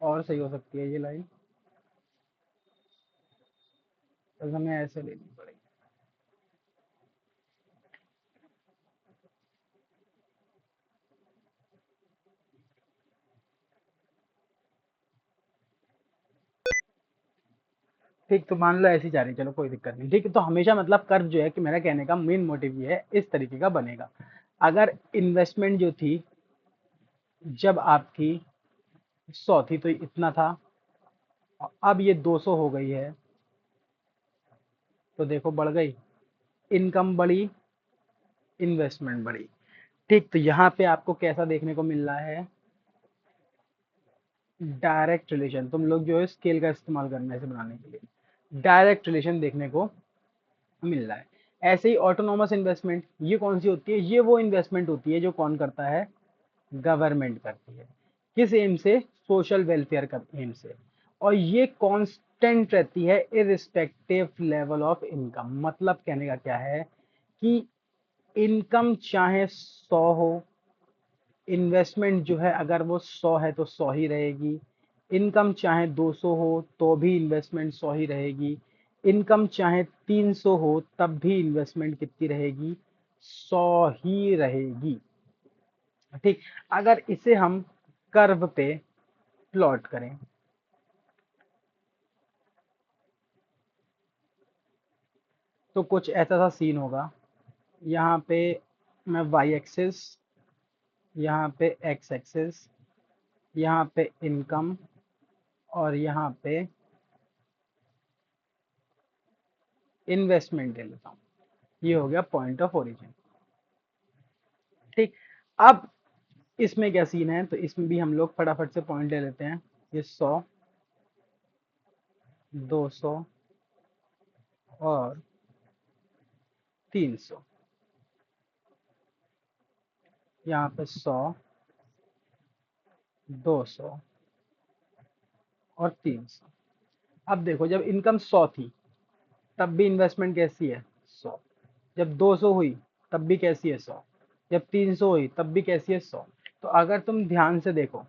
और सही हो सकती है ये लाइन, तो हमें ऐसे लेनी पड़ेगी। ठीक, तो मान लो ऐसी जा रही, चलो कोई दिक्कत नहीं। ठीक है, तो हमेशा मतलब कर्व जो है, कि मेरा कहने का मेन मोटिव ये है, इस तरीके का बनेगा। अगर इन्वेस्टमेंट जो थी जब आपकी 100 थी तो इतना था, और अब ये 200 हो गई है, तो देखो बढ़ गई, इनकम बढ़ी, इन्वेस्टमेंट बढ़ी। ठीक, तो यहाँ पे आपको कैसा देखने को मिल रहा है, डायरेक्ट रिलेशन। तुम लोग जो है स्केल का इस्तेमाल करना है इसे बनाने के लिए, डायरेक्ट रिलेशन देखने को मिल रहा है। ऐसे ही ऑटोनॉमस इन्वेस्टमेंट, ये कौन सी होती है, ये वो इन्वेस्टमेंट होती है जो कौन करता है, गवर्नमेंट करती है। किस एम से, सोशल वेलफेयर का एम से। और ये कांस्टेंट रहती है इरिस्पेक्टिव लेवल ऑफ इनकम। मतलब कहने का क्या है कि इनकम चाहे 100 हो, इन्वेस्टमेंट जो है अगर वो 100 है तो 100 ही रहेगी। इनकम चाहे 200 हो तो भी इन्वेस्टमेंट 100 ही रहेगी। इनकम चाहे 300 हो तब भी इन्वेस्टमेंट कितनी रहेगी, 100 ही रहेगी। ठीक, अगर इसे हम कर्व पे प्लॉट करें, तो कुछ ऐसा सा सीन होगा। यहाँ पे मैं वाई एक्सिस, यहाँ पे एक्स एक्सिस, यहाँ पे इनकम, और यहाँ पे इन्वेस्टमेंट ले लेता हूँ। ये हो गया पॉइंट ऑफ ओरिजिन। ठीक, अब इसमें क्या सीन है, तो इसमें भी हम लोग फटाफट से पॉइंट ले लेते हैं। ये 100, 200 और 300। यहाँ पे 100, 200 और 300। अब देखो, जब इनकम 100 थी तब भी इन्वेस्टमेंट कैसी है, 100। जब 200 हुई तब भी कैसी है, 100। जब 300 हुई तब भी कैसी है, 100। तो अगर तुम ध्यान से देखो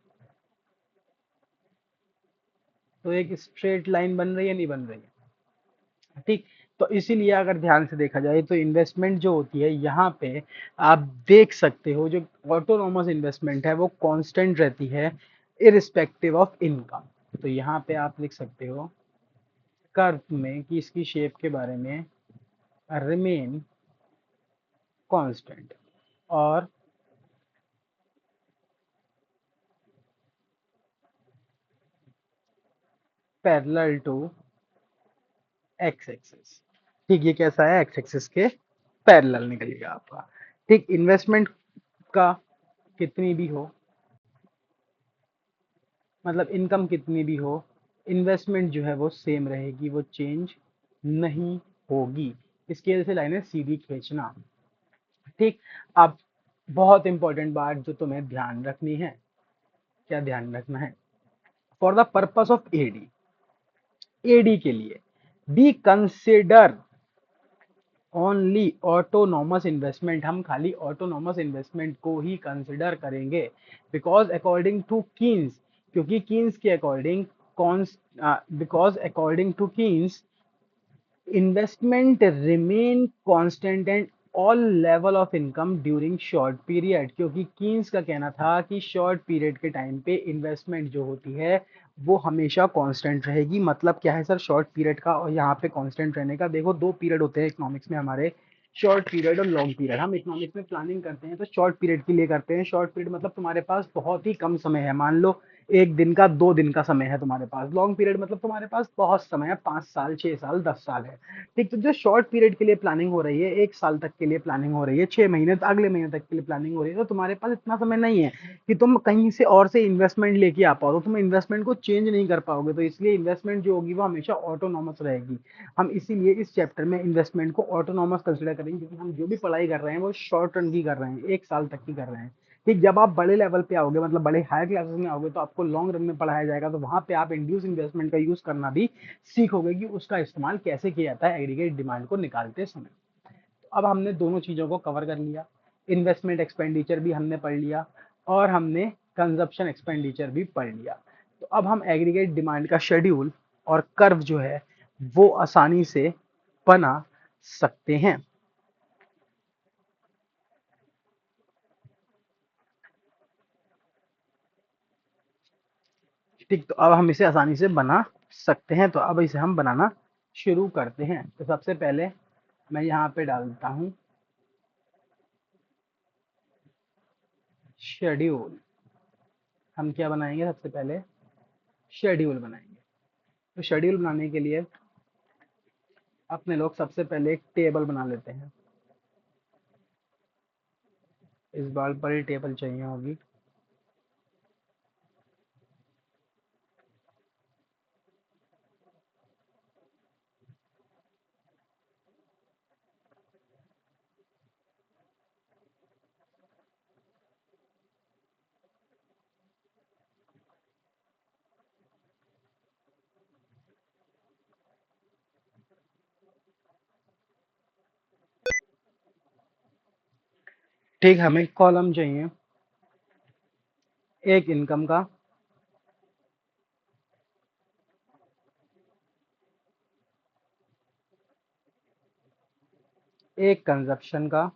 तो एक स्ट्रेट लाइन बन रही है, नहीं बन रही है। ठीक, तो इसीलिए अगर ध्यान से देखा जाए तो इन्वेस्टमेंट जो होती है यहाँ पे, आप देख सकते हो जो ऑटोनोमस इन्वेस्टमेंट है वो कांस्टेंट रहती है इरिस्पेक्टिव ऑफ इनकम। तो यहाँ पे आप लिख सकते हो कर्व में कि इसकी शेप के बारे में, रिमेन कांस्टेंट और पैरेलल टू एक्स एक्सिस। ठीक, ये कैसा है, एक्स एक्सिस के पैरेलल निकलेगा आपका। ठीक, इन्वेस्टमेंट का कितनी भी हो, मतलब इनकम कितनी भी हो, इन्वेस्टमेंट जो है वो सेम रहेगी, वो चेंज नहीं होगी। स्केल से लाइनें सीधी खींचना। ठीक, अब बहुत इंपॉर्टेंट बात जो तुम्हें ध्यान रखनी है, क्या ध्यान रखना है, for the purpose of AD, AD के लिए we consider only autonomous investment. हम खाली ऑटोनॉमस इन्वेस्टमेंट को ही कंसिडर करेंगे, बिकॉज अकॉर्डिंग टू कीन्स, क्योंकि कीन्स के अकॉर्डिंग कौन, because according to Keynes investment remain constant and all level of income during short period. क्योंकि कीन्स का कहना था कि शॉर्ट पीरियड के टाइम पे इन्वेस्टमेंट जो होती है वो हमेशा कांस्टेंट रहेगी। मतलब क्या है सर शॉर्ट पीरियड का और यहाँ पे कांस्टेंट रहने का, देखो दो पीरियड होते हैं इकोनॉमिक्स में हमारे, शॉर्ट पीरियड और लॉन्ग पीरियड। हम इकोनॉमिक्स में प्लानिंग करते हैं तो शॉर्ट पीरियड के लिए करते हैं। शॉर्ट पीरियड मतलब तुम्हारे पास बहुत ही कम समय है, मान लो 1 दिन का, 2 दिन का समय है तुम्हारे पास। लॉन्ग पीरियड मतलब तुम्हारे पास बहुत समय है, 5 साल, 6 साल, 10 साल है। ठीक, तो जो शॉर्ट पीरियड के लिए प्लानिंग हो रही है, 1 साल तक के लिए प्लानिंग हो रही है, 6 महीने अगले महीने तक के लिए प्लानिंग हो रही है, तो तुम्हारे पास इतना समय नहीं है कि तुम कहीं से और से इन्वेस्टमेंट लेके आ पाओ, तो तुम इन्वेस्टमेंट को चेंज नहीं कर पाओगे। तो इसलिए इन्वेस्टमेंट जो होगी वो हमेशा ऑटोनॉमस रहेगी। हम इसीलिए इस चैप्टर में इन्वेस्टमेंट को ऑटोनॉमस कंसिडर करेंगे, क्योंकि हम जो भी पढ़ाई कर रहे हैं वो शॉर्ट रन की कर रहे हैं, 1 साल तक की कर रहे हैं। ठीक, जब आप बड़े लेवल पे आओगे, मतलब बड़े हायर क्लासेस में आओगे, तो आपको लॉन्ग रन में पढ़ाया जाएगा, तो वहां पे आप इंड्यूस इन्वेस्टमेंट का यूज करना भी सीखोगे कि उसका इस्तेमाल कैसे किया जाता है एग्रीगेट डिमांड को निकालते समय। तो अब हमने दोनों चीज़ों को कवर कर लिया, इन्वेस्टमेंट एक्सपेंडिचर भी हमने पढ़ लिया और हमने कंजप्शन एक्सपेंडिचर भी पढ़ लिया। तो अब हम एग्रीगेट डिमांड का शेड्यूल और कर्व जो है वो आसानी से बना सकते हैं। ठीक, तो अब हम इसे आसानी से बना सकते हैं, तो अब इसे हम बनाना शुरू करते हैं। तो सबसे पहले मैं यहाँ पे डालता हूँ शेड्यूल। हम क्या बनाएंगे, सबसे पहले शेड्यूल बनाएंगे। तो शेड्यूल बनाने के लिए अपने लोग सबसे पहले एक टेबल बना लेते हैं। इस बार बड़ी टेबल चाहिए होगी। ठीक, हमें कॉलम चाहिए, एक इनकम का, एक कंजप्शन का,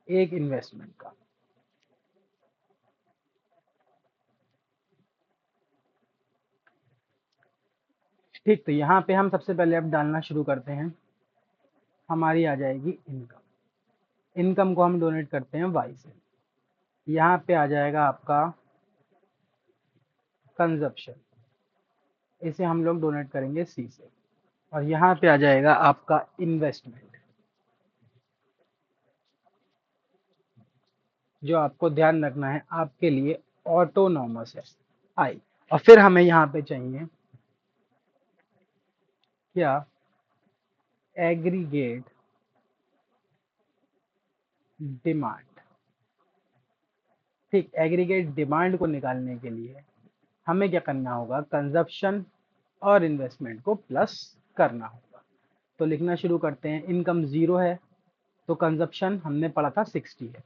एक इन्वेस्टमेंट का। ठीक, तो यहाँ पे हम सबसे पहले अब डालना शुरू करते हैं। हमारी आ जाएगी इनकम। इनकम को हम डोनेट करते हैं वाई से। यहाँ पे आ जाएगा आपका कंजप्शन, इसे हम लोग डोनेट करेंगे सी से। और यहाँ पे आ जाएगा आपका इन्वेस्टमेंट, जो आपको ध्यान रखना है आपके लिए ऑटोनॉमस है, आई। और फिर हमें यहाँ पे चाहिए क्या, एग्रीगेट डिमांड। ठीक, एग्रीगेट डिमांड को निकालने के लिए हमें क्या करना होगा, कंजप्शन और इन्वेस्टमेंट को प्लस करना होगा। तो लिखना शुरू करते हैं। इनकम 0 है तो कंजप्शन हमने पढ़ा था 60 है।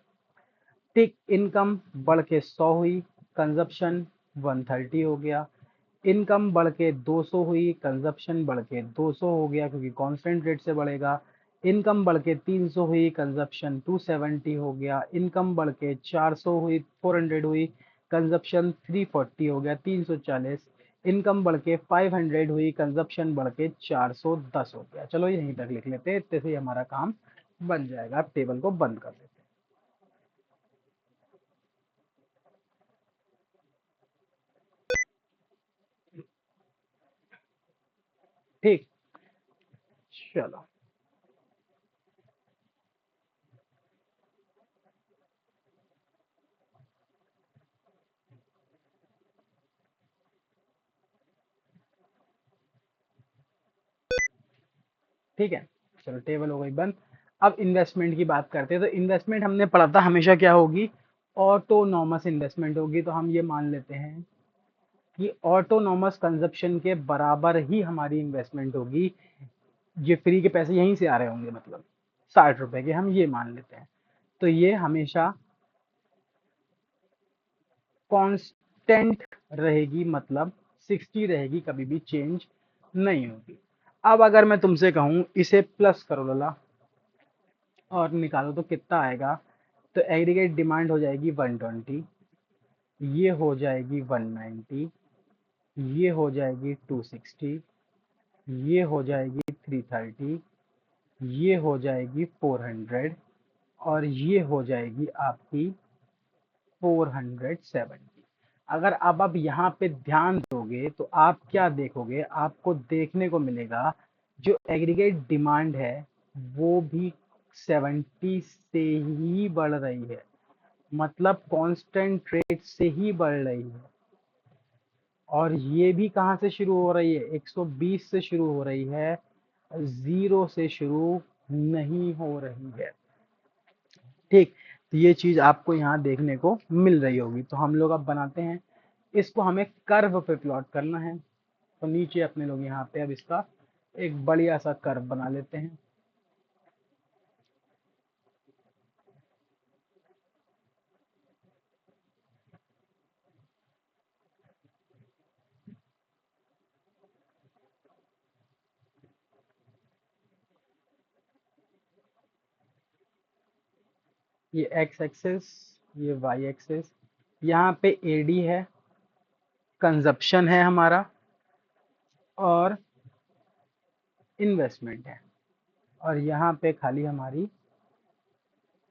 ठीक, इनकम बढ़ के 100 हुई, कंजप्शन 130 हो गया। इनकम बढ़ के 200 हुई, कंजप्शन बढ़ के 200 हो गया क्योंकि कांस्टेंट रेट से बढ़ेगा। इनकम बढ़ के 300 हुई, कंजप्शन 270 हो गया। इनकम बढ़ के 400 हुई, 400 हुई, कंजप्शन 340 हो गया, 340। इनकम बढ़ के 500 हुई, कंजप्शन बढ़ के 410 हो गया। चलो यहीं तक लिख लेते हैं, इतने से ही हमारा काम बन जाएगा। आप टेबल को बंद कर देते हैं। ठीक, चलो ठीक है। चलो टेबल हो गई बंद। अब इन्वेस्टमेंट की बात करते हैं। तो इन्वेस्टमेंट हमने पढ़ा था हमेशा क्या होगी, ऑटोनॉमस इन्वेस्टमेंट होगी। तो हम ये मान लेते हैं कि ऑटोनॉमस कंजप्शन के बराबर ही हमारी इन्वेस्टमेंट होगी। ये फ्री के पैसे यहीं से आ रहे होंगे, मतलब 60 रुपए के, हम ये मान लेते हैं। तो ये हमेशा कांस्टेंट रहेगी, मतलब 60 रहेगी, कभी भी चेंज नहीं होगी। अब अगर मैं तुमसे कहूं इसे प्लस करो लला और निकालो तो कितना आएगा। तो एग्रीगेट डिमांड हो जाएगी 120, ये हो जाएगी 190, ये हो जाएगी 260, ये हो जाएगी 330, ये हो जाएगी 400 और ये हो जाएगी आपकी 470। अगर अब आप यहाँ पे ध्यान दोगे तो आप क्या देखोगे, आपको देखने को मिलेगा जो एग्रीगेट डिमांड है वो भी 70 से ही बढ़ रही है, मतलब कांस्टेंट रेट से ही बढ़ रही है। और ये भी कहाँ से शुरू हो रही है, 120 से शुरू हो रही है, 0 से शुरू नहीं हो रही है। ठीक, तो ये चीज आपको यहाँ देखने को मिल रही होगी। तो हम लोग अब बनाते हैं, इसको हमें कर्व पे प्लॉट करना है। तो नीचे अपने लोग यहाँ पे अब इसका एक बढ़िया सा कर्व बना लेते हैं। ये एक्स एक्सिस, ये वाई एक्सिस, यहाँ पे एडी है, कंजप्शन है हमारा, और इन्वेस्टमेंट है, और यहाँ पे खाली हमारी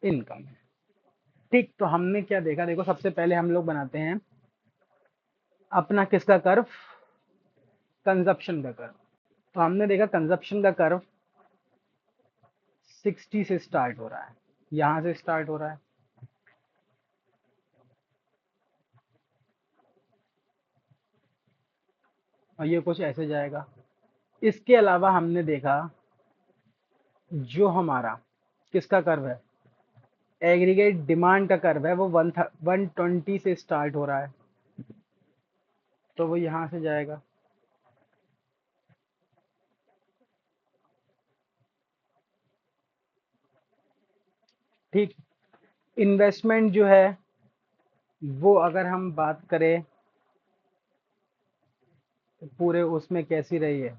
इनकम है। ठीक, तो हमने क्या देखा, देखो सबसे पहले हम लोग बनाते हैं अपना किसका कर्व, कंजप्शन का कर्व। तो हमने देखा कंजप्शन का कर्व 60 से स्टार्ट हो रहा है, यहाँ से स्टार्ट हो रहा है, और ये कुछ ऐसे जाएगा। इसके अलावा हमने देखा जो हमारा किसका कर्व है, एग्रीगेट डिमांड का कर्व है, वो 120 से स्टार्ट हो रहा है, तो वो यहाँ से जाएगा। ठीक, इन्वेस्टमेंट जो है वो अगर हम बात करें तो पूरे उसमें कैसी रही है,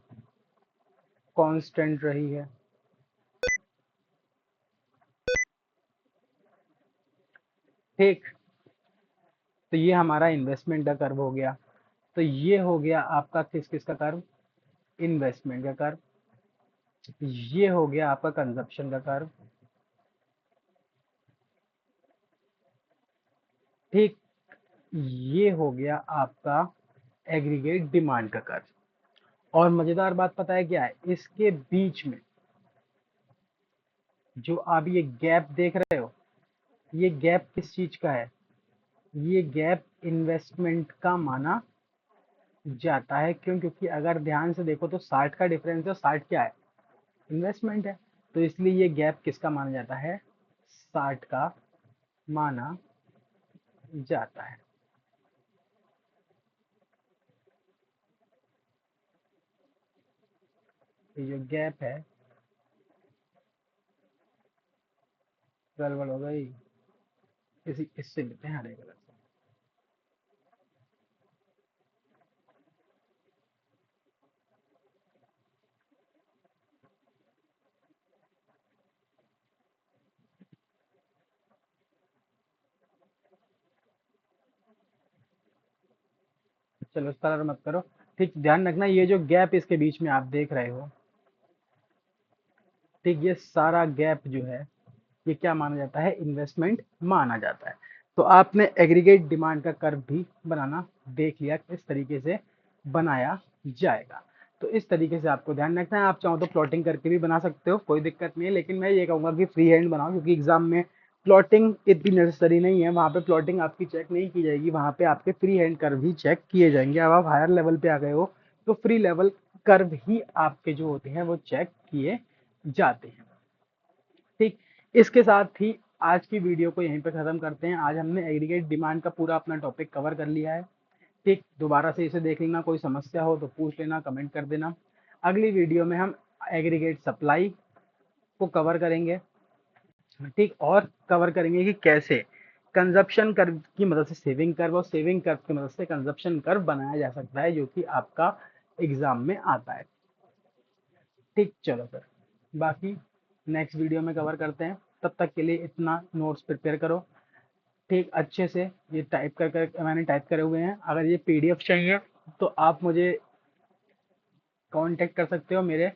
कांस्टेंट रही है। ठीक, तो ये हमारा इन्वेस्टमेंट का कर्व हो गया। तो ये हो गया आपका किस किस का कर्व, इन्वेस्टमेंट का कर्व। ये हो गया आपका कंजप्शन का कर्व। ठीक, ये हो गया आपका एग्रीगेट डिमांड का कर्व। और मजेदार बात पता है क्या है, इसके बीच में जो आप ये गैप देख रहे हो, ये गैप किस चीज का है, ये गैप इन्वेस्टमेंट का माना जाता है। क्यों, क्योंकि अगर ध्यान से देखो तो 60 का डिफरेंस है, 60 क्या है, इन्वेस्टमेंट है। तो इसलिए ये गैप किसका माना जाता है, 60 का माना जाता है। तो ये गैप है, गड़बड़ हो गई, इसी इससे लेते हैं हरे कलर से। चलो इस कलर मत करो। ठीक, ध्यान रखना ये जो गैप इसके बीच में आप देख रहे हो, ठीक, ये सारा गैप जो है ये क्या माना जाता है, इन्वेस्टमेंट माना जाता है। तो आपने एग्रीगेट डिमांड का कर्व भी बनाना देख लिया किस तरीके से बनाया जाएगा। तो इस तरीके से आपको ध्यान रखना है। आप चाहो तो प्लॉटिंग करके भी बना सकते हो, कोई दिक्कत नहीं है, लेकिन मैं ये कहूँगा कि फ्री हैंड बनाओ, क्योंकि एग्जाम में प्लॉटिंग इतनी नेसेसरी नहीं है, वहाँ पे प्लॉटिंग आपकी चेक नहीं की जाएगी, वहाँ पे आपके फ्री हैंड कर्व ही चेक किए जाएंगे। अब आप हायर लेवल पे आ गए हो तो फ्री लेवल कर्व ही आपके जो होते हैं वो चेक किए जाते हैं। ठीक, इसके साथ ही आज की वीडियो को यहीं पे खत्म करते हैं। आज हमने एग्रीगेट डिमांड का पूरा अपना टॉपिक कवर कर लिया है। ठीक, दोबारा से इसे देख लेना, कोई समस्या हो तो पूछ लेना, कमेंट कर देना। अगली वीडियो में हम एग्रीगेट सप्लाई को कवर करेंगे। ठीक, और कवर करेंगे कि कैसे कंजप्शन कर्व की मदद से सेविंग कर्व और सेविंग कर्व की मदद से कंजप्शन कर्व बनाया जा सकता है, जो कि आपका एग्जाम में आता है। ठीक, चलो फिर बाकी नेक्स्ट वीडियो में कवर करते हैं। तब तक के लिए इतना नोट्स प्रिपेयर करो, ठीक, अच्छे से। ये टाइप कर मैंने टाइप करे हुए हैं। अगर ये पीडीएफ चाहिए तो आप मुझे कांटेक्ट कर सकते हो मेरे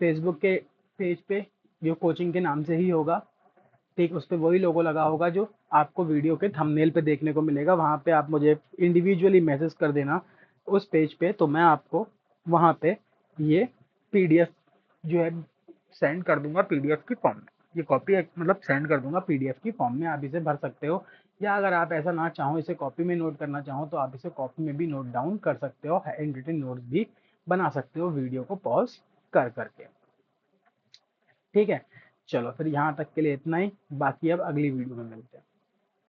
फेसबुक के पेज पे, जो कोचिंग के नाम से ही होगा। ठीक, उस पे वही लोगो लगा होगा जो आपको वीडियो के थंबनेल पे देखने को मिलेगा। वहाँ पे आप मुझे इंडिविजुअली मैसेज कर देना उस पेज पे, तो मैं आपको वहाँ पे ये पीडीएफ जो है सेंड कर दूंगा पीडीएफ की फॉर्म में। ये कॉपी मतलब सेंड कर दूंगा पीडीएफ की फॉर्म में, आप इसे भर सकते हो। या अगर आप ऐसा ना चाहो, इसे कॉपी में नोट करना चाहो, तो आप इसे कॉपी में भी नोट डाउन कर सकते हो, हैंड रिटन नोट्स भी बना सकते हो वीडियो को पॉज कर करके। ठीक है, चलो फिर यहाँ तक के लिए इतना ही, बाकी अब अगली वीडियो में मिलते हैं।